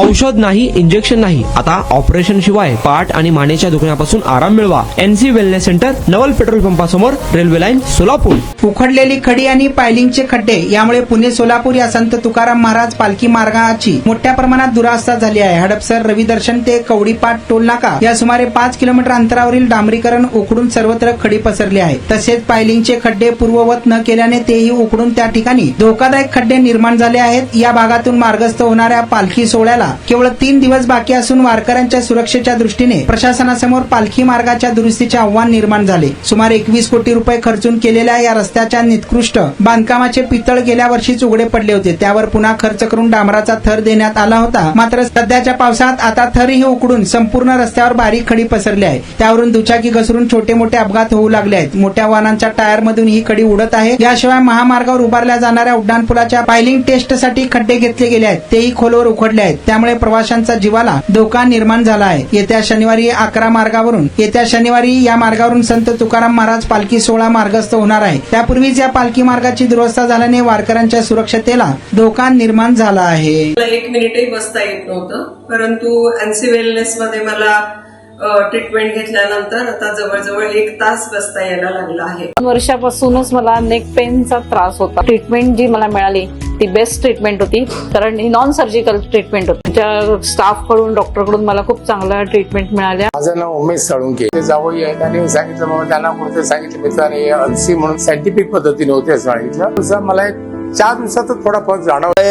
औषध नाही, इंजेक्शन नाही, आता ऑपरेशन शिवाय पाठ आणि मानेच्या दुखण्यापासून आराम मिळवा. NC वेलनेस सेंटर, नवल पेट्रोल पंपासमोर, रेल्वे लाईन, सोलापूर. उखडलेली खडी आणि पायलिंगचे खड्डे यामुळे पुणे सोलापूर या संत तुकाराम महाराज पालखी मार्गाची मोठ्या प्रमाणात दुरावस्था झाली आहे. हडपसर, रविदर्शन ते कवडीपाट टोल नाका या सुमारे 5 किलोमीटर अंतरावरील डांबरीकरण उखडून सर्वत्र खडी पसरली आहे. तसेच पायलिंगचे खड्डे पूर्ववत न केल्याने तेही उखडून त्या ठिकाणी धोकादायक खड्डे निर्माण झाले आहेत. या भागातून मार्गस्थ होणाऱ्या पालखी सोहळ्याला केवळ 3 दिवस बाकी असून वारकऱ्यांच्या सुरक्षेच्या दृष्टीने प्रशासनासमोर पालखी मार्गाच्या दुरुस्तीचे आव्हान निर्माण झाले. सुमारे 21 कोटी रुपये खर्चून केलेल्या या रस्त्याच्या निकृष्ट बांधकामाचे पितळ गेल्या वर्षीच उघडे पडले होते. त्यावर पुन्हा खर्च करून डांबराचा थर देण्यात आला होता. मात्र सध्याच्या पावसात आता थरही उकडून संपूर्ण रस्त्यावर बारीक खडी पसरली आहे. त्यावरून दुचाकी घसरून छोटे मोठे अपघात होऊ लागले आहेत. मोठ्या वाहनांच्या टायर मधून ही खडी उडत आहे. याशिवाय महामार्गावर उभारल्या जाणाऱ्या उड्डाणपुलाच्या पायलिंग टेस्टसाठी खड्डे घेतले गेले आहेत. तेही खोलवर उखडले आहेत. त्यामुळे प्रवाशांचा जीवाला धोका निर्माण झाला आहे. येत्या शनिवारी या मार्गावरून संत तुकाराम महाराज पालखी सोहळा मार्गस्थ होणार आहे. त्यापूर्वीच या पालखी मार्गाची दुरवस्था झाल्याने वारकऱ्यांच्या सुरक्षतेला धोका निर्माण झाला आहे. मला 1 मिनिटही बसता येत नव्हतं, परंतु NC वेलनेस मध्ये मला ट्रीटमेंट घेतल्यानंतर आता जवळजवळ 1 तास बसता यायला लागला आहे. 2 वर्षापासूनच मला नेक पेनचा त्रास होता. ट्रीटमेंट जी मला मिळाली ती बेस्ट ट्रीटमेंट होती, कारण ही नॉन सर्जिकल ट्रीटमेंट होती. त्या स्टाफ कडून, डॉक्टर कडून मला खूप चांगल्या ट्रीटमेंट मिळाल्या. माझं नाव उमेश साळुंके. ते जावई आहेत आणि सांगितलं बाबा त्यांना कुठे सांगितलं मित्राने NC म्हणून सायंटिफिक पद्धतीने होते सांगितलं. मला 4 दिवसातच थोडा फरक जाणवला.